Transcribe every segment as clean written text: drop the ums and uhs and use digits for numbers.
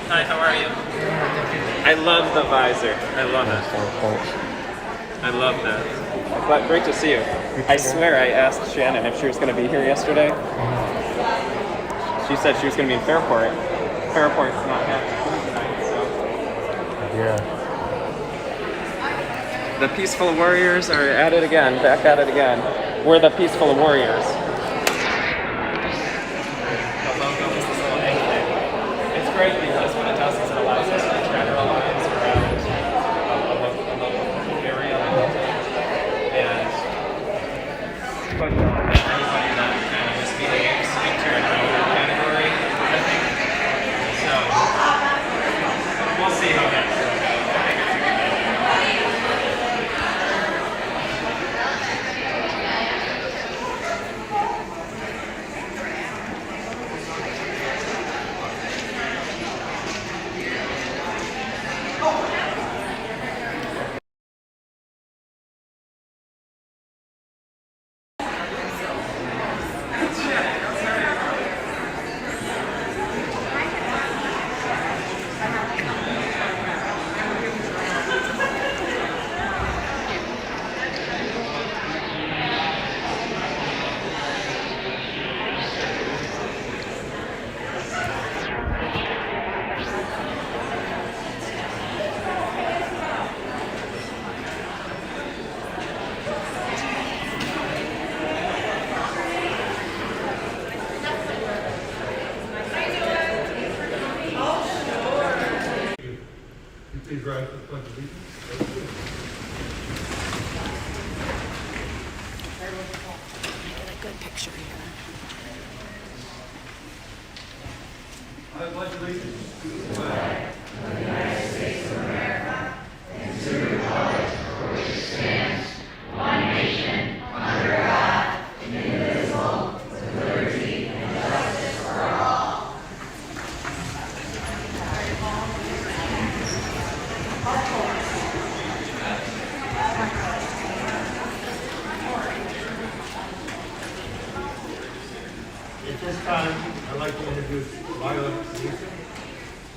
Hi, how are you? I love the visor. I love it. I love that. But great to see you. I swear I asked Shannon if she was going to be here yesterday. She said she was going to be in Fairport. Fairport's not happening tonight, so. Yeah. The Peaceful Warriors are at it again, back at it again. We're the Peaceful Warriors. The logo is this little egg thing. It's great because what it does is it allows us to generalize around a local area and put everybody that kind of misbehaves into another category, I think. So we'll see how that goes. Please rise for the pledge of allegiance. Get a good picture here. I pledge allegiance to the flag At this time, I'd like to introduce Lila Lisa.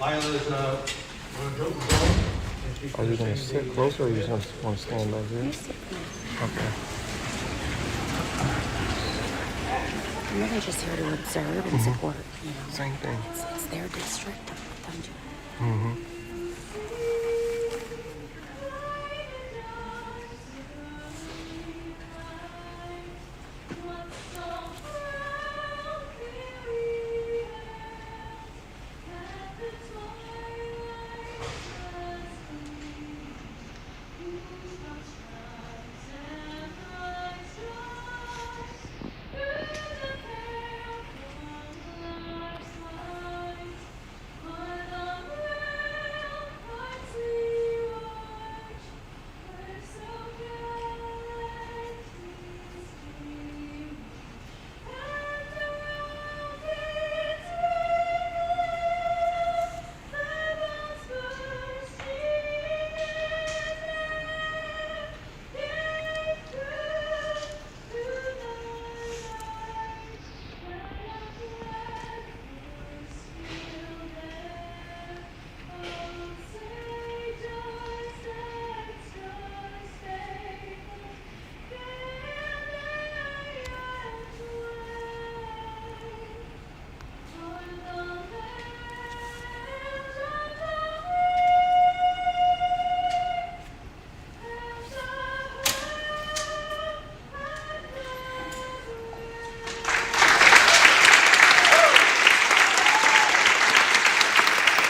Lila is one of Hilton N.Y. Are you going to sit closer or you just want to stand back here? Okay. I'm really just here to observe and support, you know. Same thing. It's their district. I'm with them. Mm-hmm.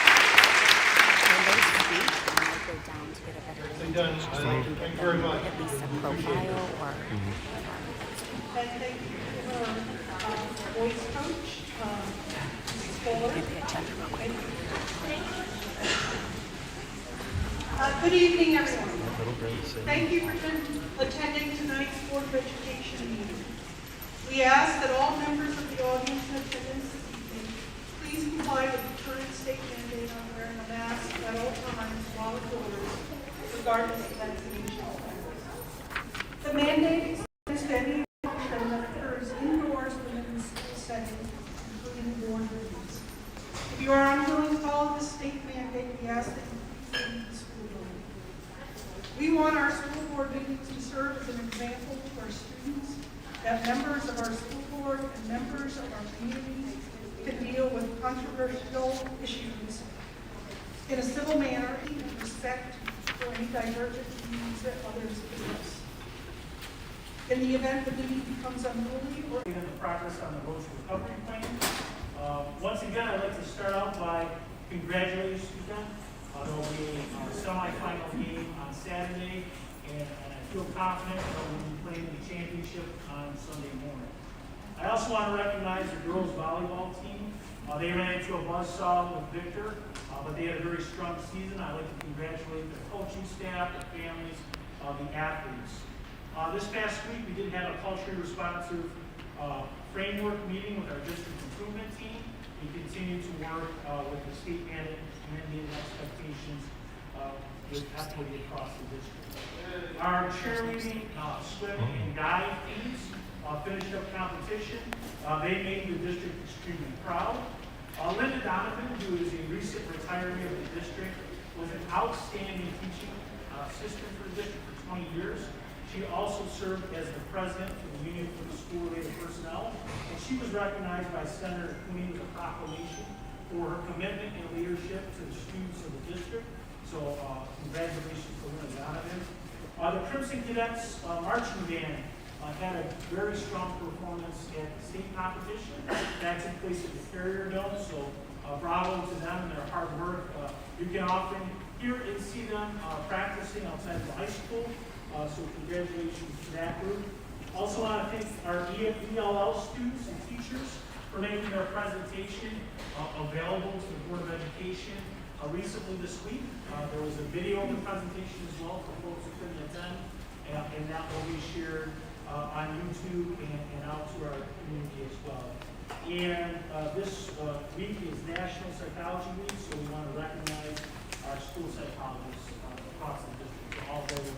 When they speak, when they go down to get a better done. Thank you very much. at least a profile or And thank you to her voice coach, Mrs. Fuller. get the agenda real quick. Good evening, everyone. Thank you for attending tonight's Board of Education meeting. We ask that all members of the audience in attendance this evening please comply with the current state mandate on wearing a mask at all times while indoors, regardless of vaccination status. The mandate extends to any function that occurs indoors within the school setting, including board meetings. If you are unwilling to follow this state that members of our school board and members of our community can deal with controversial issues in a civil manner and respect for any divergent views that others possess. In the event the meeting becomes unruly or in the progress on the erosion recovery plan. Once again, I'd like to start out by congratulating Suzanne. There'll be a semifinal game on Saturday, and I feel confident that we'll be playing the championship on Sunday morning. I also want to recognize the girls volleyball team. They ran into a buzzsaw with Victor, but they had a very strong season. I'd like to congratulate the coaching staff, the families, the athletes. This past week, we did have a culturally responsive framework meeting with our district improvement team. We continue to work with the state mandated expectations with equity across the district. Our cheerleading, swimming, and dive teams finished up competition. They made the district extremely proud. Linda Donovan, who is a recent retiree of the district, was an outstanding teaching assistant for the district for 20 years. She also served as the president for the Union for the School-Related Personnel, and she was recognized by Senator Cooney with a proclamation for her commitment and leadership to the students of the district. So congratulations to Linda Donovan. The Crimson Cadets marching band had a very strong performance at the state competition. That took place at the Carrier Dome, so bravo to them and their hard work. You can often hear and see them practicing outside the high school. So congratulations to that group. Also want to thank our ELL students and teachers for making their presentation available to the Board of Education recently this week. There was a video of the presentation as well for folks who couldn't attend, and that will be shared on YouTube and out to our community as well. And this week is National Psychology Week, so we want to recognize our school psychologists across the district for all they're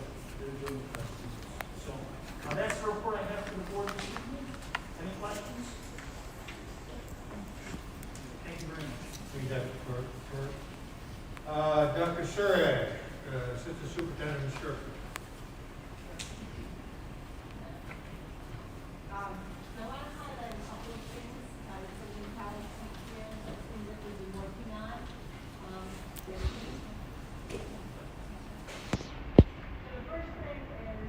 doing with our students. So that's the report I have for the board this evening. Any questions? Thank you very much. Thank you, Dr. Dr. Surek, Assistant Superintendent of Instruction. I want to highlight a couple of things that we've had experience, things that we've been working on. So the first thing is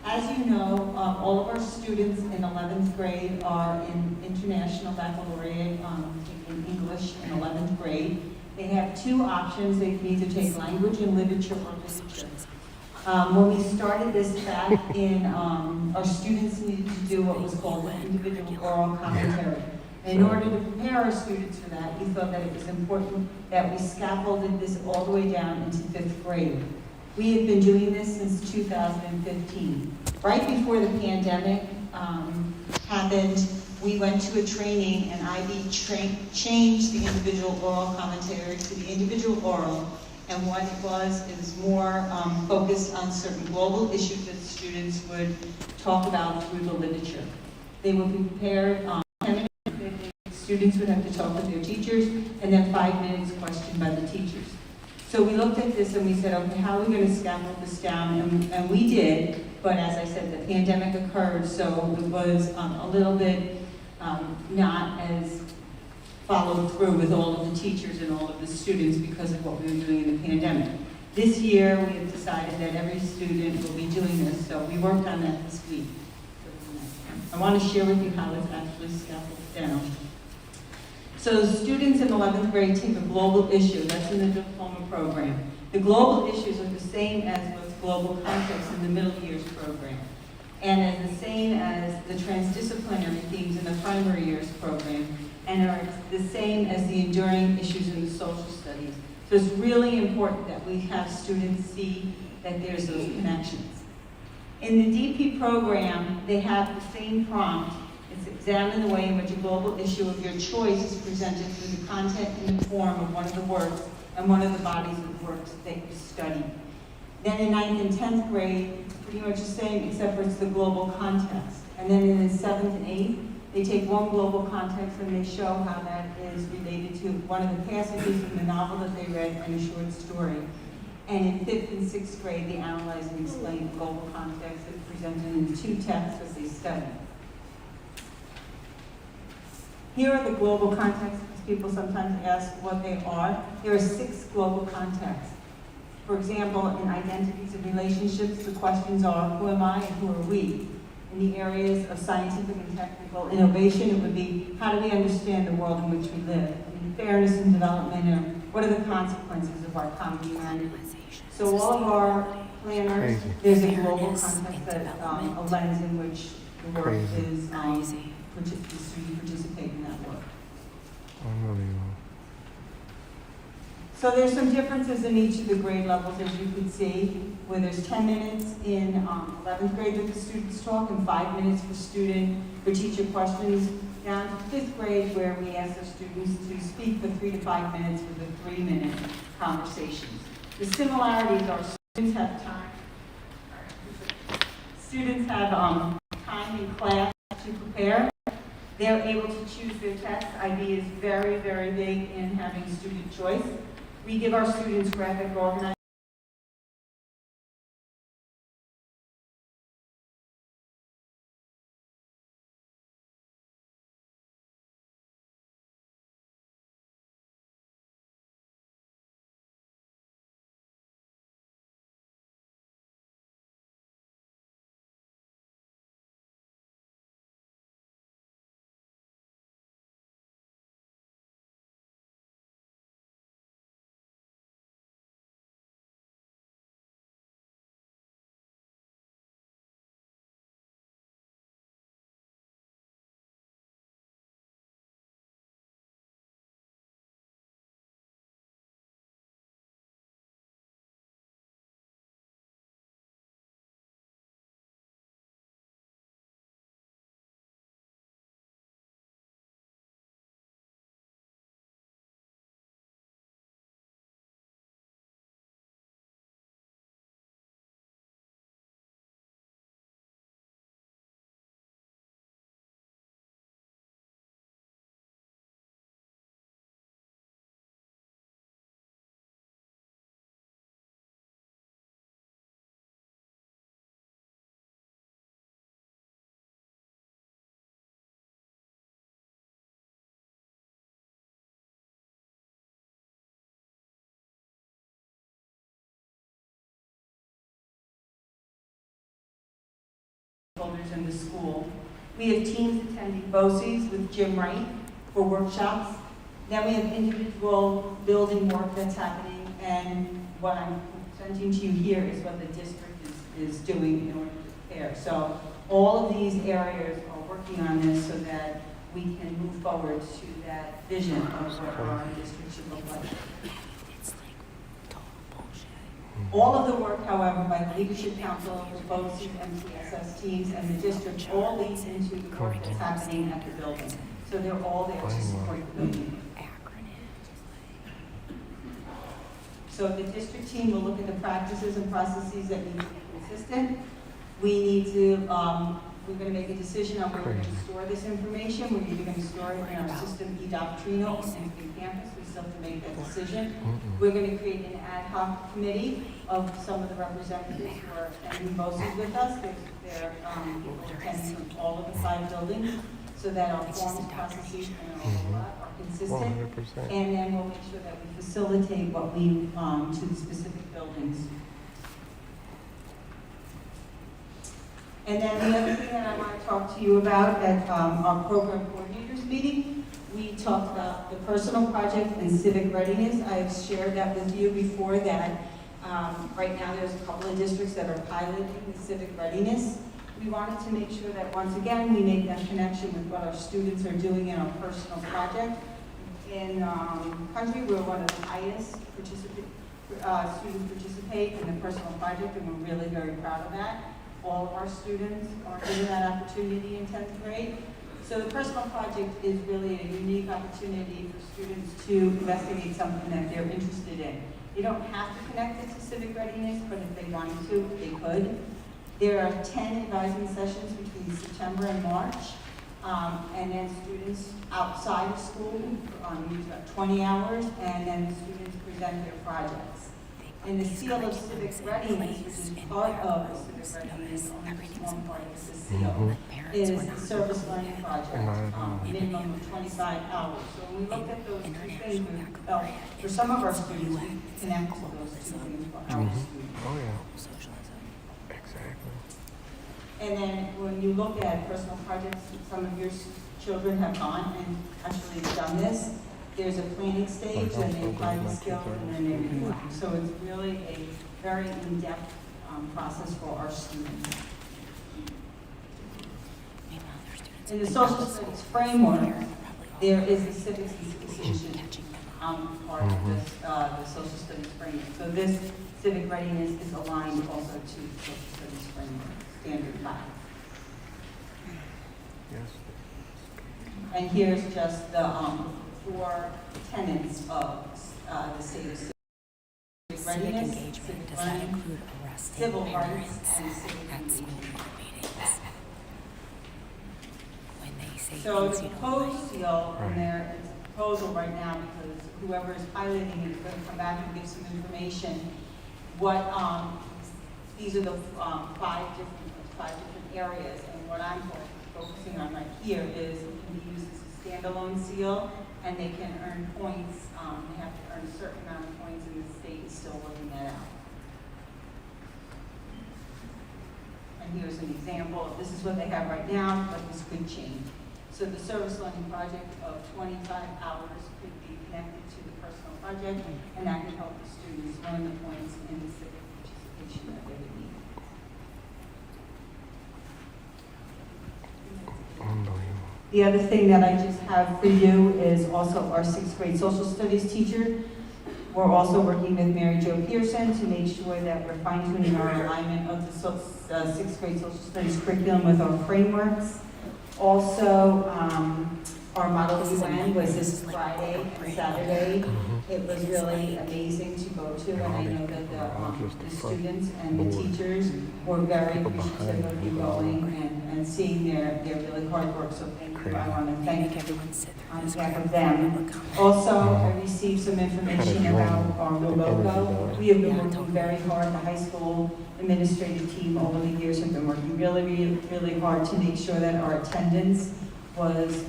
as you know, all of our students in 11th grade are in International Baccalaureate in English in 11th grade. They have two options. They can either take language and literature or literature. When we started this back in, our students needed to do what was called an individual oral commentary. And in order to prepare our students for that, we thought that it was important that we scaffolded this all the way down into 5th grade. We have been doing this since 2015. Right before the pandemic happened, we went to a training and IB changed the individual oral commentary to the individual oral. And what it was more focused on certain global issues that students would talk about through the literature. They would be prepared, 10 minutes, students would have to talk with their teachers, and then 5 minutes questioned by the teachers. So we looked at this and we said, okay, how are we going to scaffold this down? And we did, but as I said, the pandemic occurred, so it was a little bit not as followed through with all of the teachers and all of the students because of what we were doing in the pandemic. This year, we have decided that every student will be doing this, so we worked on that this week. I want to share with you how it's actually scaffolded down. So students in 11th grade take a global issue, that's in the diploma program. The global issues are the same as what's global context in the middle years program, and as the same as the transdisciplinary themes in the primary years program, and are the same as the enduring issues in the social studies. So it's really important that we have students see that there's those connections. In the DP program, they have the same prompt. It's examine the way in which a global issue of your choice is presented through the content and the form of one of the works and one of the bodies of works that you study. Then in 9th and 10th grade, it's pretty much the same except for it's the global context. And then in the 7th and 8th, they take one global context and they show how that is related to one of the passages in the novel that they read and a short story. And in 5th and 6th grade, they analyze and explain global context that are presented in 2 texts that they study. Here are the global contexts, because people sometimes ask what they are. There are 6 global contexts. For example, in identities and relationships, the questions are, who am I and who are we? In the areas of scientific and technical innovation, it would be, how do we understand the world in which we live? In fairness and development, what are the consequences of our common humanity? So all of our planners, there's a global context that, a lens in which the work is, the students participate in that work. Unbelievable. So there's some differences in each of the grade levels, as you can see, where there's 10 minutes in 11th grade that the students talk and 5 minutes for teacher questions, down to 5th grade where we ask the students to speak for 3 to 5 minutes with a 3-minute conversations. The similarities are students have time. Students have time in class to prepare. They're able to choose their text. IB is very, very big in having student choice. We give our students graphic organizing. In the school. We have teams attending BOCES with Jim Wright for workshops. Then we have individual building work that's happening, and what I'm presenting to you here is what the district is doing in order to prepare. So all of these areas are working on this so that we can move forward to that vision of what our district should look like. All of the work, however, by the Leadership Council, both MTSS teams, and the district all leads into the work that's happening at the building. So they're all there to support the building. So the district team will look at the practices and processes that need to be consistent. We need to, we're going to make a decision on where we're going to store this information. We're either going to store it in our system eDoctrino in campus. We still have to make that decision. We're going to create an ad hoc committee of some of the representatives who are attending BOCES with us. They're people attending from all of the 5 buildings, so that our forms, processes, and all that are consistent. 100%. And then we'll make sure that we facilitate what we to the specific buildings. And then the other thing that I want to talk to you about at our program coordinators meeting, we talked about the personal project and civic readiness. I've shared that with you before that right now there's a couple of districts that are piloting the civic readiness. We wanted to make sure that once again we make that connection with what our students are doing in our personal project. In country, we're one of the highest students participate in the personal project, and we're really very proud of that. All of our students are given that opportunity in 10th grade. So the personal project is really a unique opportunity for students to investigate something that they're interested in. You don't have to connect it to civic readiness, but if they wanted to, they could. There are 10 advising sessions between September and March, and then students outside of school use about 20 hours, and then the students present their projects. And the seal of civic readiness, which is part of the civic readiness, only one part of the seal, is the service learning project, minimum of 25 hours. So when we look at those two things, we felt for some of our students, we connect to those two things for our students. Oh, yeah. Exactly. And then when you look at personal projects, some of your children have gone and actually done this. There's a planning stage, and they apply the skill, and then they reflect. So it's really a very in-depth process for our students. In the social studies framework, there is the civics and citizenship part of this, the social studies framework. So this civic readiness is aligned also to the social studies framework, standard 5. Yes. And here's just the 4 tenets of the state of civic readiness, civic Does that learning, include arresting civil rights, parents and civic at school engagement. board meetings? When they say So things the you don't proposed like. seal, and there is a proposal right now because whoever is piloting it is going to come back and give some information. What, these are the 5 different areas, and what I'm focusing on right here is it can be used as a standalone seal, and they can earn points. They have to earn a certain amount of points, and the state is still working that out. And here's an example. This is what they have right now, but this could change. So the service learning project of 25 hours could be connected to the personal project, and that could help the students earn the points in the civic participation that they would need. Unbelievable. The other thing that I just have for you is also our 6th grade social studies teacher. We're also working with Mary Jo Pearson to make sure that we're fine-tuning our alignment of the 6th grade social studies curriculum with our frameworks. Also, our Model UN was this Friday and Saturday. It was really amazing to go to, and I know that the students and the teachers were very appreciative of you going and seeing their really hard work. So thank you. I want to thank you on behalf of them. Also, I received some information about our logo. We have been working very hard. The high school administrative team over the years have been working really hard to make sure that our attendance was,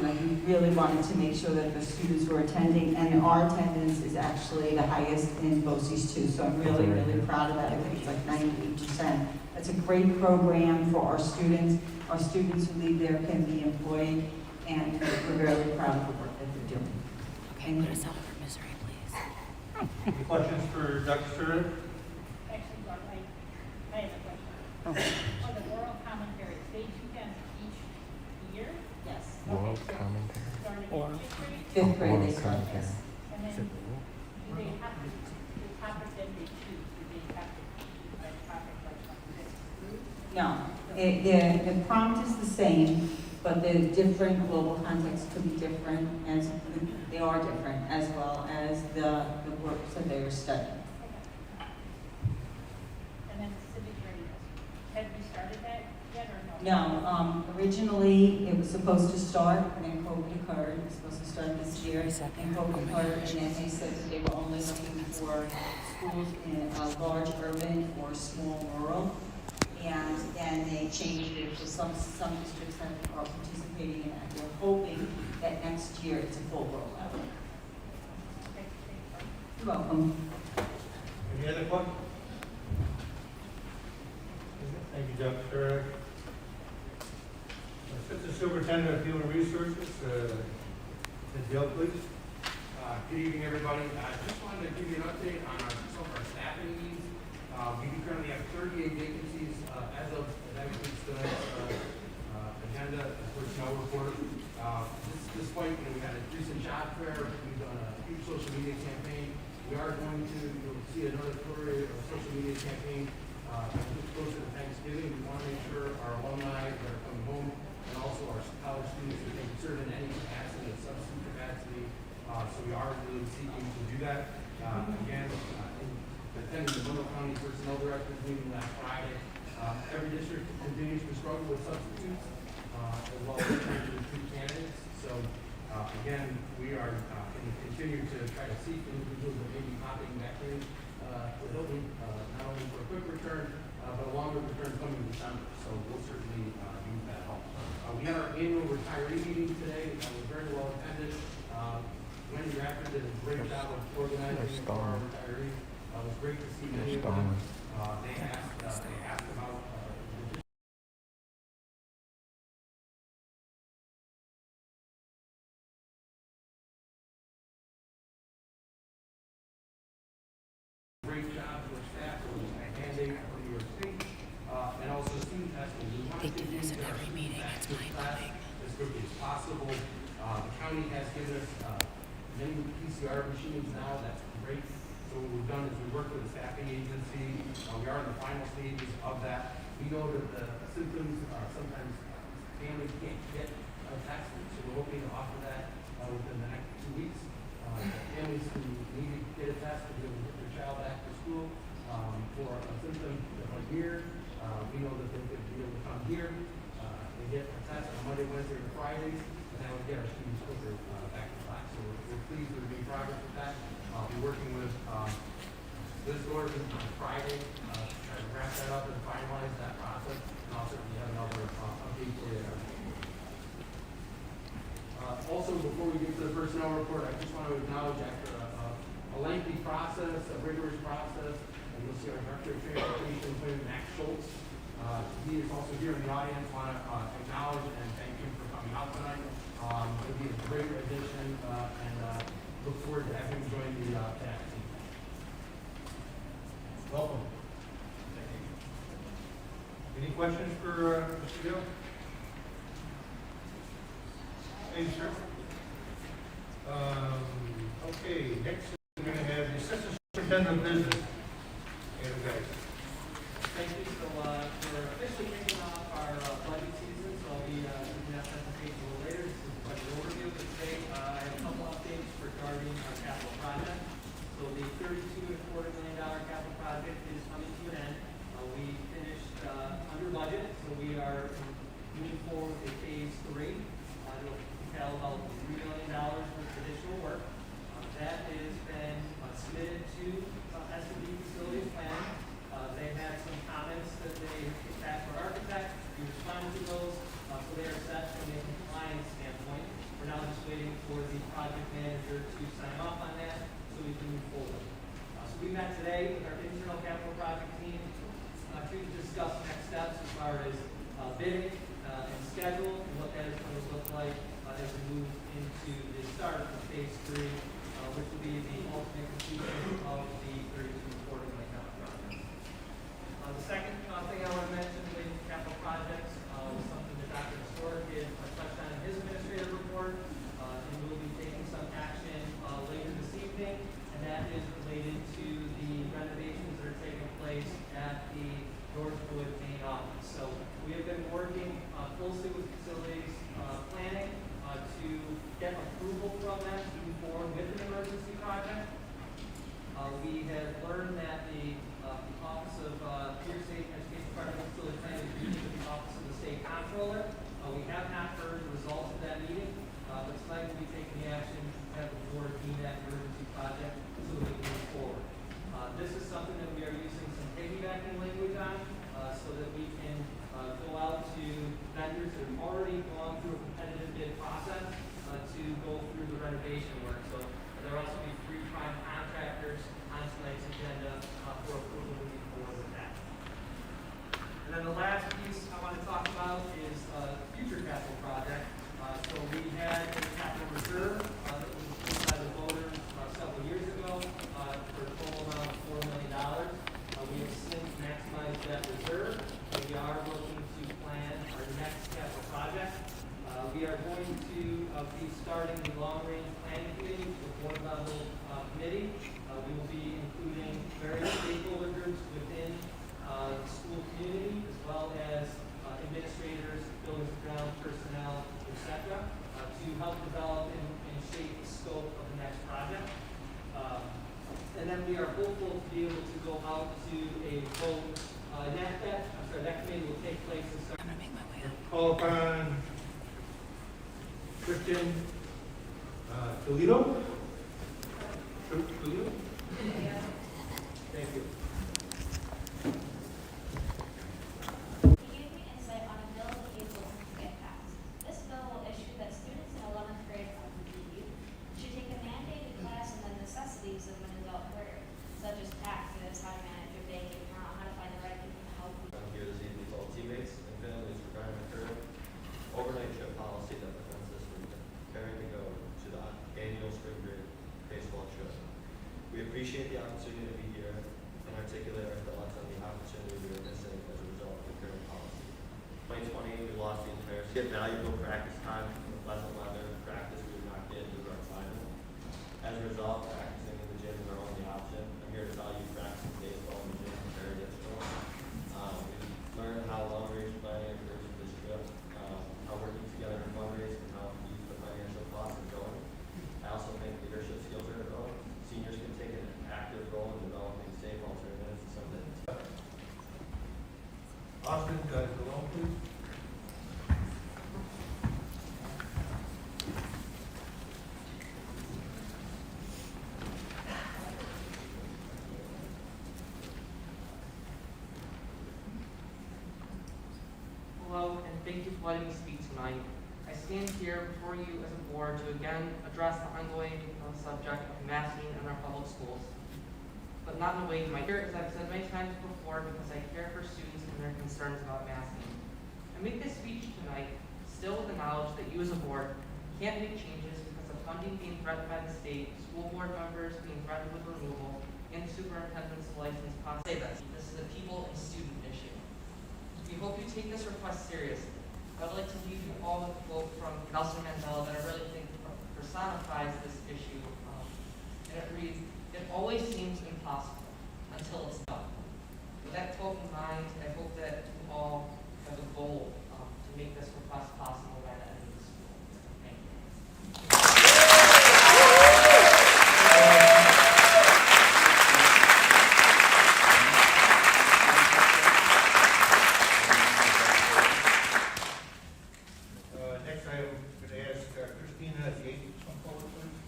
we really wanted to make sure that the students were attending, and our attendance is actually the highest in BOCES too. So I'm really proud of that. I think it's like 98%. That's a great program for our students. Our students who leave there can be employed, and we're very proud of the work that they're doing. Okay, put us out of our misery, please. Any questions for Dr. Sturda? Actually, Doc, I have a question. On the oral commentaries, they do them each year? Yes. World commentary. Starting in Oral. 5th grade? 5th grade they start, yes. And then, do they have to, the topic that they choose, do they have to choose that topic like something that's approved? No, the prompt is the same, but the different global contexts could be different, as they are different, as well as the works that they are studying. And then civic readiness, have you started that yet or no? No, originally it was supposed to start, and then COVID occurred. It was supposed to start this year, and COVID occurred, and then they said that they were only looking for schools in large urban or small rural. And then they changed it to some districts that are participating in that. We're hoping that next year it's a full rollout. You're welcome. Any other questions? Thank you, Dr. Sturda. Assistant Superintendent of Human Resources, Ms. Dale, please. Good evening, everybody. I just wanted to give you an update on some of our staffing needs. We do currently have 38 vacancies as of that includes tonight's agenda for snow report. Despite we had a recent job fair, we've done a huge social media campaign. We are going to see another flurry of social media campaign closer to Thanksgiving. We want to make sure our alumni that are coming home and also our college students that can serve in any capacity, a substitute capacity. So we are really seeking to do that. Again, attending the Monroe County Personnel Directors meeting last Friday. Every district continues to struggle with substitutes, as well as trying to recruit candidates. So Again, we are going to continue to try to seek individuals that may be popping back in for Hilton, not only for a quick return, but a longer return coming December. So we'll certainly use that help. We had our annual retiree meeting today. It was very well attended. Wendy Rafford did a great job of organizing for our retirees. It was great to see many of them. They asked about great job to our staff. It was a mandate from New York State. And also student testing. We want They to do this in get our every student meeting. It's testing mind-blowing. as quickly as possible. The county has given us many PCR machines now. That's great. So what we've done is we worked with a staffing agency. We are in the final stages of that. We know that the symptoms are sometimes families can't get tested, so we're hoping to offer that within the next 2 weeks. Families who need to get a test to be able to get their child back to school for a symptom like here. We know that they could be able to come here. They get a test on Monday, Wednesday, or Fridays, and that would get our students quicker back to class. So we're pleased with the progress with that. I'll be working with Liz Gordon on Friday to try to wrap that up and finalize that process. And I'll certainly have another update for you. Also, before we get to the personnel report, I just want to acknowledge after a lengthy process, a rigorous process, and you'll see our Director of Transportation, Max Schultz. He is also here in the audience. I want to acknowledge and thank him for coming out tonight. It'll be a great addition, and look forward to having him join the TAC team. Welcome. Any questions for Mr. Gill? Thank you, sir. Okay, next we're going to have the Assistant Superintendent of Business. And guys. Thank you. So we're officially kicking off our budget season, so I'll be doing that presentation a little later. This is the budget overview. But today I have a couple updates regarding our capital project. So the $32.25 million capital project is coming to an end. We finished under budget, so we are moving forward with phase 3. It'll entail about $3 million worth of additional work. That has been submitted to S&D Facilities Plan. They had some comments that they kicked back for architect. We responded to those, so they are set from a compliance standpoint. We're now just waiting for the project manager to sign off on that so we can move forward. So we met today with our internal capital project team to discuss next steps as far as bidding and schedule and what that is going to look like as we move into the start of phase 3, which will be the ultimate completion of the $32.25 million project. The second thing I want to mention related to capital projects was something that Dr. Nestor did touch on in his administrative report, and we'll be taking some action later this evening, and that is related to the renovations that are taking place at the Northwood main office. So we have been working closely with facilities planning to get approval from them to move forward with an emergency project. We have learned that the Office of Peer State Education Department Facility Planning is meeting with the Office of the State Comptroller. We have not heard the results of that meeting, but tonight we'll be taking the action to have the board deem that emergency project so that we can move forward. This is something that we are using some piggybacking language on so that we can go out to vendors that have already gone through a competitive bid process to go through the renovation work. So there will also be 3 prime contractors on tonight's agenda for approval moving forward with that. And then the last piece I want to talk about is future capital project. So we had a capital reserve that was approved by the voters several years ago for a total amount of $4 million. We have since maximized that reserve. We are looking to plan our next capital project. We are going to be starting the long-range planning committee, the board-level committee. We will be including various stakeholder groups within the school community, as well as administrators, buildings and ground personnel, etc., to help develop and shape the scope of the next project. And then we are hopeful to be able to go out to a vote. That committee will take place in I'm gonna make my way up. Call upon Christian Toledo? Toledo? Thank you. He gave me insight on a bill that he is looking to get passed. This bill will issue that students in 11th grade should take a mandated class in the necessities of an adult career, such as taxes, how to manage your bank account, how to find the right people to help you. I'm here this evening to all teammates and families regarding the current overnight trip policy that prevents us from preparing to go to the annual spring break baseball trip. We appreciate the opportunity to be here and articulate our thoughts on the opportunity we are missing as a result of the current policy. 2020, we lost the entire get valuable practice time from the pleasant weather practice we did not get due to our climate. As a result, practicing in the gym is our only option. I'm here to tell you practicing baseball in the gym is very difficult. We learned how long-range planning occurs with this trip, how working together to fundraise can help ease the financial costs of going. I also think leadership skills are developed. Seniors can take an active role in developing safe alternatives to something. Austin, Cologne, please. Hello, and thank you for letting me speak tonight. I stand here before you as a board to again address the ongoing subject of masking in our public schools, but not in a way to my care, as I've said many times before, because I care for students and their concerns about masking. I make this speech tonight still with the knowledge that you as a board can't make changes because of funding being threatened by the state, school board members being threatened with removal, and superintendent's license process. Say this is a people and student issue. We hope you take this request seriously. I would like to leave you all with a quote from Nelson Mandela that I really think personifies this issue. And it reads, "It always seems impossible until it's done." With that quote in mind, I hope that you all have a goal to make this request possible by the end of the school. Thank you. Next item, I'm going to ask Christina Yates to come forward, please.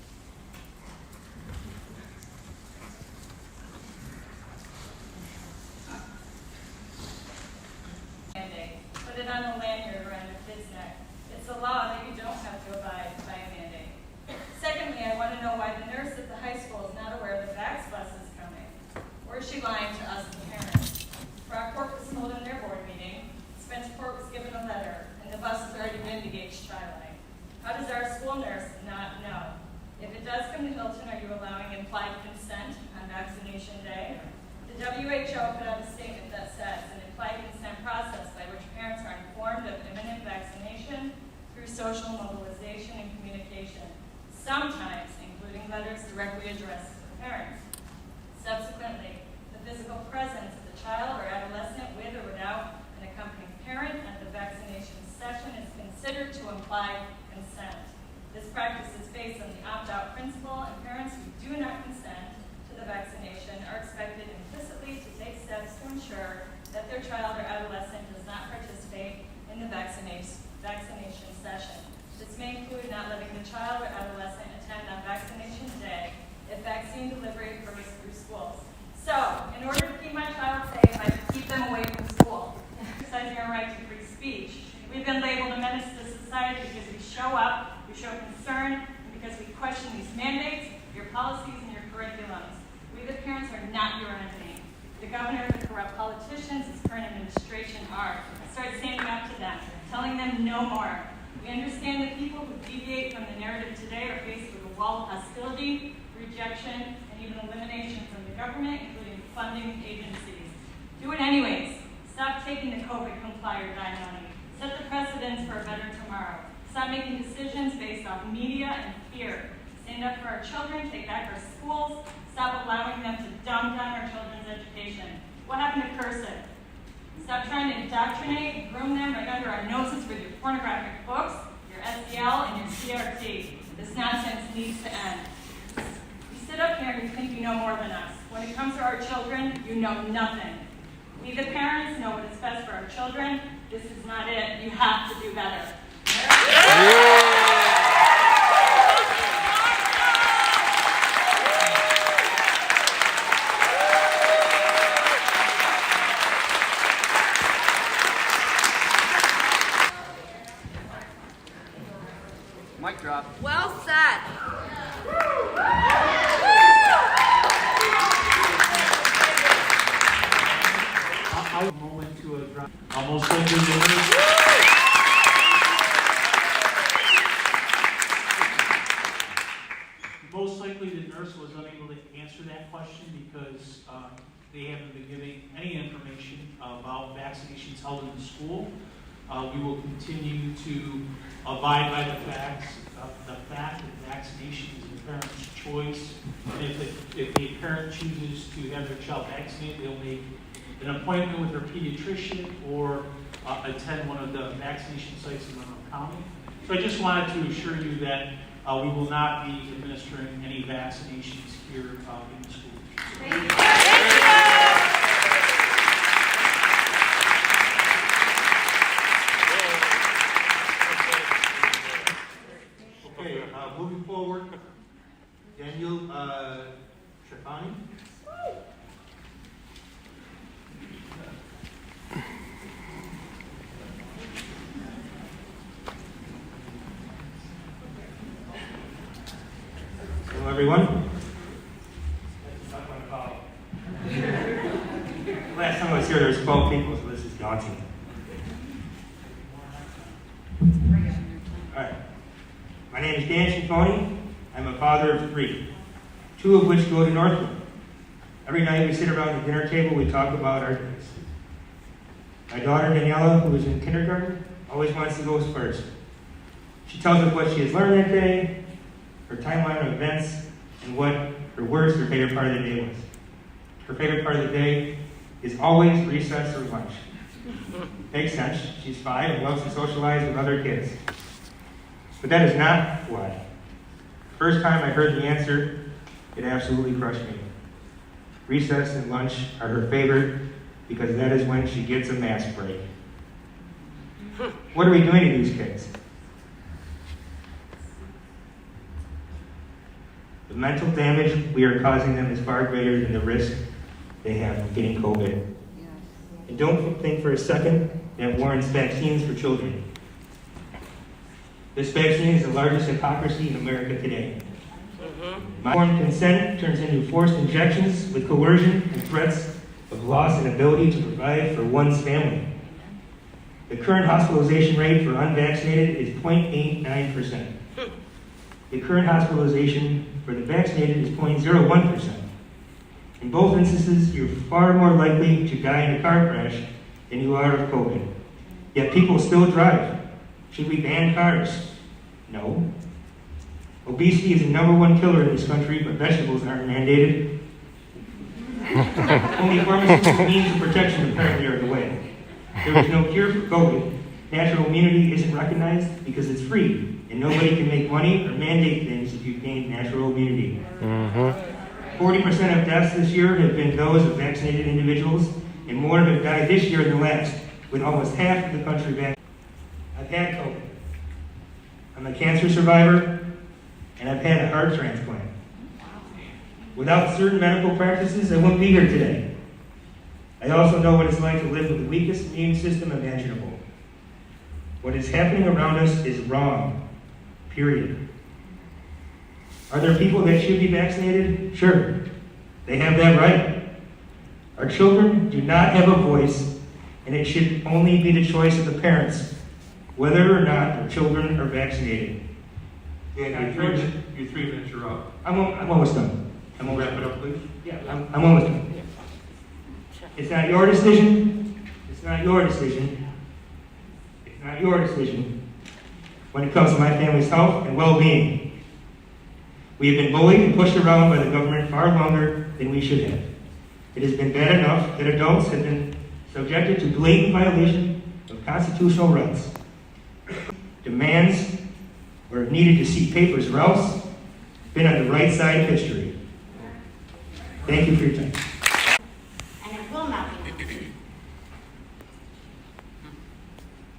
Mandate. Put it on the lanyard around your kid's neck. It's a law that you don't have to abide by a mandate. Secondly, I want to know why the nurse at the high school is not aware the vax bus is coming. Or is she lying to us, the parents? Rockport was told in their board meeting, Spencerport was given a letter, and the bus has already been to Gage Tri-Line. How does our school nurse not know? If it does come to Hilton, are you allowing implied consent on vaccination day? The WHO put out a statement that says an implied consent process by which parents are informed of imminent vaccination through social mobilization and communication, sometimes including letters directly addressed to the parents. Subsequently, the physical presence of the child or adolescent with or without an accompanying parent at the vaccination session is considered to imply consent. This practice is based on the opt-out principle, and parents who do not consent to the vaccination are expected implicitly to take steps to ensure that their child or adolescent does not participate in the vaccination session. This may include not letting the child or adolescent attend on vaccination day if vaccine delivery occurs through schools. So, in order to keep my child safe, I keep them away from school, exercising our right to free speech. We've been labeled a menace to society because we show up, we show concern, and because we question these mandates, your policies, and your curriculums. We, the parents, are not your enemy. The governor, the corrupt politicians, his current administration are. Start standing up to them, telling them no more. We understand that people who deviate from the narrative today are faced with a wall of hostility, rejection, and even elimination from the government, including funding agencies. Do it anyways. Stop taking the COVID comply or die money. Set the precedents for a better tomorrow. Stop making decisions based off media and fear. Stand up for our children, take back our schools, stop allowing them to dumb down our children's education. What happened to cursive? Stop trying to indoctrinate and groom them right under our noses with your pornographic books, your SEL, and your CRT. This nonsense needs to end. You sit up here and you think you know more than us. When it comes to our children, you know nothing. We, the parents, know what is best for our children. This is not it. You have to do better. Mic drop. Well said. A moment to address. Almost like the most likely the nurse was unable to answer that question because they haven't been giving any information about vaccinations held in the school. We will continue to abide by the fact that vaccination is the parent's choice. And if a parent chooses to have their child vaccinated, they'll make an appointment with their pediatrician or attend one of the vaccination sites in Monroe County. So I just wanted to assure you that we will not be administering any vaccinations here in the school. Thank you. Okay, moving forward, Daniel Shafani. Hello, everyone. Last time I was here, there was 12 people, so this is daunting. All right. My name is Dan Shafani. I'm a father of 3, 2 of which go to Northwood. Every night we sit around the dinner table, we talk about our days. My daughter Daniela, who is in kindergarten, always wants to go first. She tells us what she has learned that day, her timeline of events, and what her favorite part of the day was. Her favorite part of the day is always recess or lunch. Makes sense. She's 5 and loves to socialize with other kids. But that is not why. First time I heard the answer, it absolutely crushed me. Recess and lunch are her favorite because that is when she gets a mask break. What are we doing to these kids? The mental damage we are causing them is far greater than the risk they have of getting COVID. And don't think for a second that warrants vaccines for children. This vaccine is the largest hypocrisy in America today. Informed consent turns into forced injections with coercion and threats of loss and ability to provide for one's family. The current hospitalization rate for unvaccinated is 0.89%. The current hospitalization for the vaccinated is 0.01%. In both instances, you're far more likely to die in a car crash than you are of COVID. Yet people still drive. Should we ban cars? No. Obesity is the #1 killer in this country, but vegetables aren't mandated. Only pharmaceutical means of protection apparently are the way. There is no cure for COVID. Natural immunity isn't recognized because it's free, and nobody can make money or mandate things if you gain natural immunity. 40% of deaths this year have been those of vaccinated individuals, and more have died this year than last, with almost half of the country vaccinated. I've had COVID. I'm a cancer survivor, and I've had a heart transplant. Without certain medical practices, I wouldn't be here today. I also know what it's like to live with the weakest immune system imaginable. What is happening around us is wrong, period. Are there people that should be vaccinated? Sure, they have that right. Our children do not have a voice, and it should only be the choice of the parents whether or not their children are vaccinated. Yeah, you're 3 minutes, you're up. I'm almost done. Wrap it up, please. Yeah, I'm almost done. It's not your decision. It's not your decision. It's not your decision when it comes to my family's health and well-being. We have been bullied and pushed around by the government far longer than we should have. It has been bad enough that adults have been subjected to blatant violation of constitutional rights. Demands or needed to see papers or else been on the right side of history. Thank you for your time. And it will not be.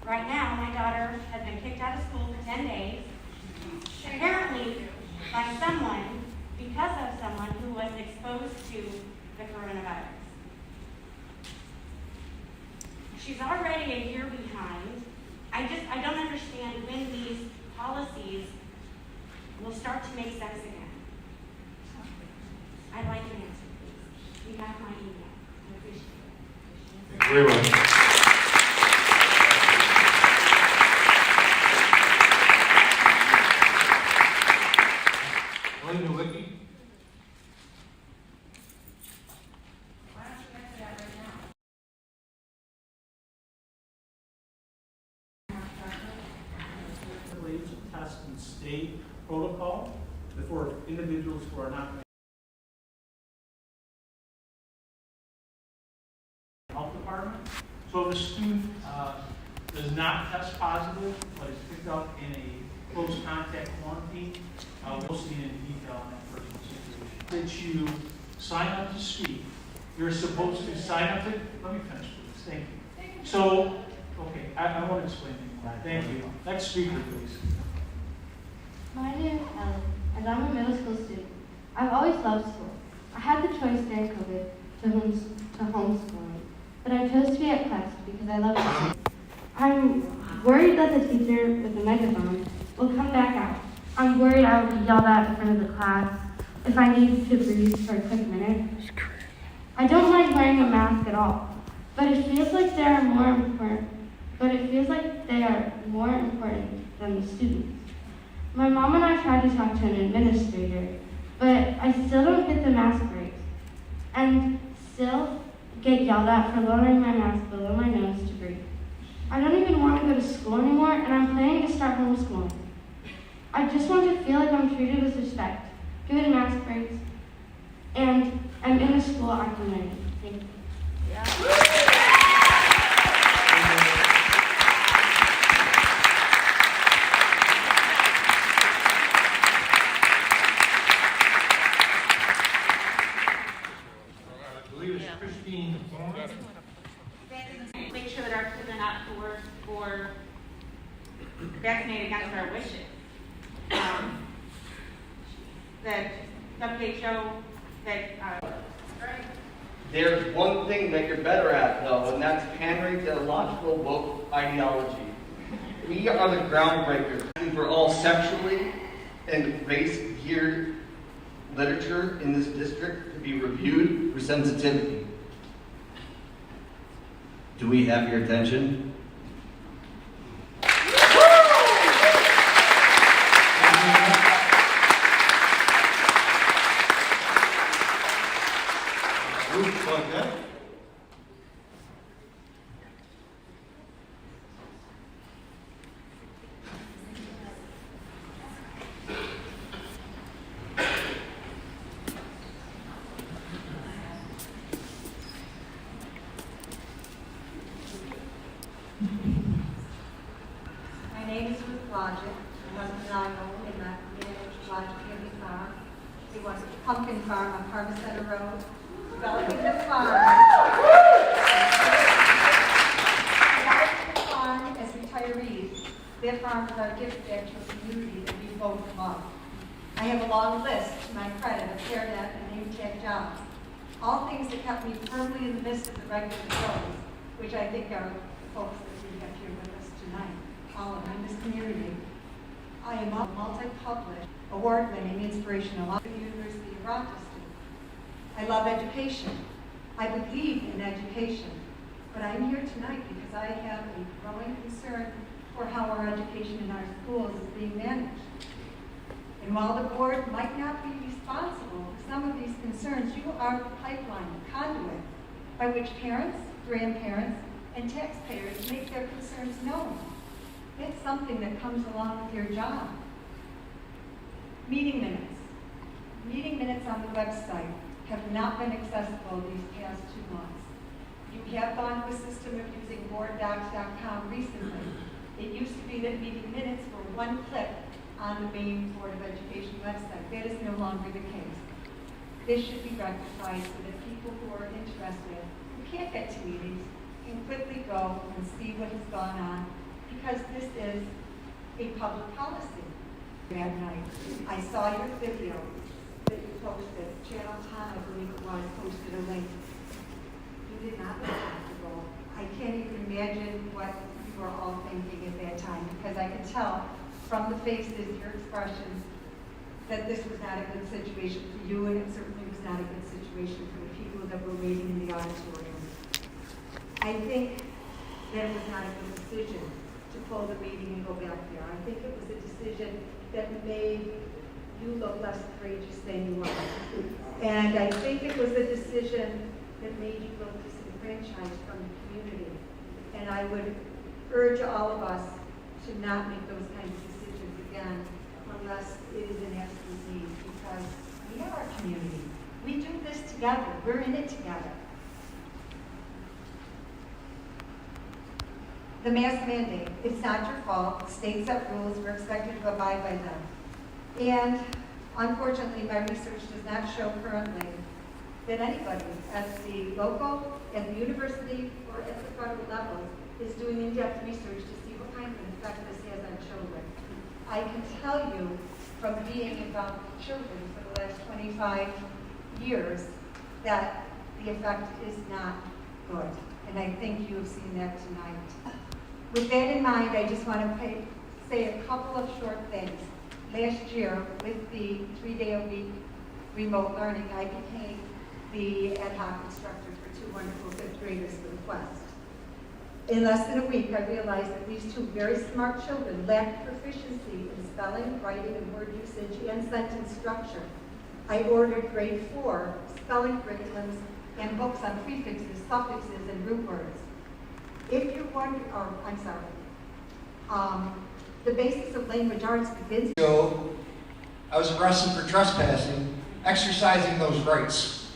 Right now, my daughter has been kicked out of school for 10 days, apparently by someone, because of someone who was exposed to the coronavirus. She's already a year behind. I don't understand when these policies will start to make sense again? I'd like an answer, please. You have my email. I appreciate it. Thank you very much. William Nowicki. Why don't you answer that right now? Related to test and state protocol for individuals who are not health department. So if a student does not test positive, but is picked up in a close contact quarantine, we'll see in detail on that person's situation. That you sign up to speak, you're supposed to sign up to, let me finish please, thank you. So, okay, I want to explain things. Thank you. Next speaker, please. My name is Ellen, and I'm a middle school student. I've always loved school. I had the choice during COVID to homeschooling, but I chose to be at Quest because I love it. I'm worried that the teacher with the megaphone will come back out. I'm worried I will be yelled at in front of the class if I need to breathe for a quick minute. I don't mind wearing a mask at all, but it feels like they are more important than the students. My mom and I tried to talk to an administrator, but I still don't get the mask breaks, and still get yelled at for lowering my mask below my nose to breathe. I don't even want to go to school anymore, and I'm planning to start homeschooling. I just want to feel like I'm treated with respect, given mask breaks, and I'm in a school I can learn. Thank you. Make sure that our kids are not coerced or vaccinated against our wishes. The WHO, There's one thing that you're better at, though, and that's pandering to illogical woke ideology. We are the groundbreakers for all sexually and race-geared literature in this district to be reviewed for sensitivity. Do we have your attention? My name is Ruth Logic. My husband and I own and manage Logic Family Farm. We want a pumpkin farm on Harvest Center Road. Developing the farm. Developing the farm as retirees. Their farm is our gift back to a community that we both love. I have a long list to my credit of CareNet and name-tag jobs. All things that kept me firmly in the midst of the regular shows, which I think are the folks that we have here with us tonight. All of them in this community. I am a multi-published, award-winning, inspirational author at the University of Rochester. I love education. I believe in education. But I'm here tonight because I have a growing concern for how our education in our schools is being managed. And while the board might not be responsible for some of these concerns, you are the pipeline, the conduit, by which parents, grandparents, and taxpayers make their concerns known. It's something that comes along with your job. Meeting minutes. Meeting minutes on the website have not been accessible these past 2 months. You have gone to a system of using boarddocs.com recently. It used to be that meeting minutes were one click on the main Board of Education website. That is no longer the case. This should be rectified so that people who are interested, who can't get to meetings, can quickly go and see what has gone on, because this is a public policy. That night, I saw your video that you posted. Channel 10, I believe it was, posted a link. You did not look comfortable. I can't even imagine what you were all thinking at that time, because I could tell from the faces, your expressions, that this was not a good situation for you, and it certainly was not a good situation for the people that were waiting in the auditorium. I think that it was not a good decision to pull the meeting and go back there. I think it was a decision that made you look less courageous than you are. And I think it was a decision that made you look disenfranchised from the community. And I would urge all of us to not make those kinds of decisions again unless it is an absolute need, because we are our community. We do this together. We're in it together. The mask mandate, it's not your fault. States set rules, we're expected to abide by them. And unfortunately, my research does not show currently that anybody at the local, at the university, or at the federal level is doing in-depth research to see what kind of an effect this has on children. I can tell you from being involved with children for the last 25 years that the effect is not good. And I think you have seen that tonight. With that in mind, I just want to say a couple of short things. Last year, with the 3-day-a-week remote learning, I became the ad hoc instructor for 2 wonderful 5th graders for the Quest. In less than a week, I realized that these 2 very smart children lacked proficiency in spelling, writing, and word usage, and sentence structure. I ordered grade 4 spelling curriculums and books on prefixes, suffixes, and root words. If you wonder, the basis of language arts begins. I was arrested for trespassing, exercising those rights.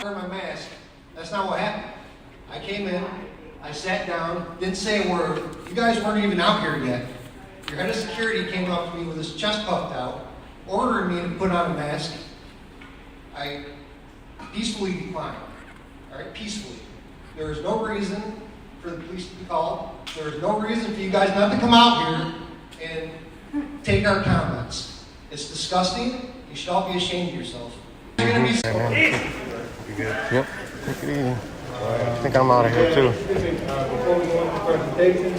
Wear my mask. That's not what happened. I came in, I sat down, didn't say a word. You guys weren't even out here yet. Your head of security came up to me with his chest puffed out, ordering me to put on a mask. I peacefully declined. All right, peacefully. There is no reason for the police to be called. There is no reason for you guys not to come out here and take our comments. It's disgusting. You should all be ashamed of yourselves. You're going to be Yep. Take it easy. I think I'm out of here too. Before we go into presentation,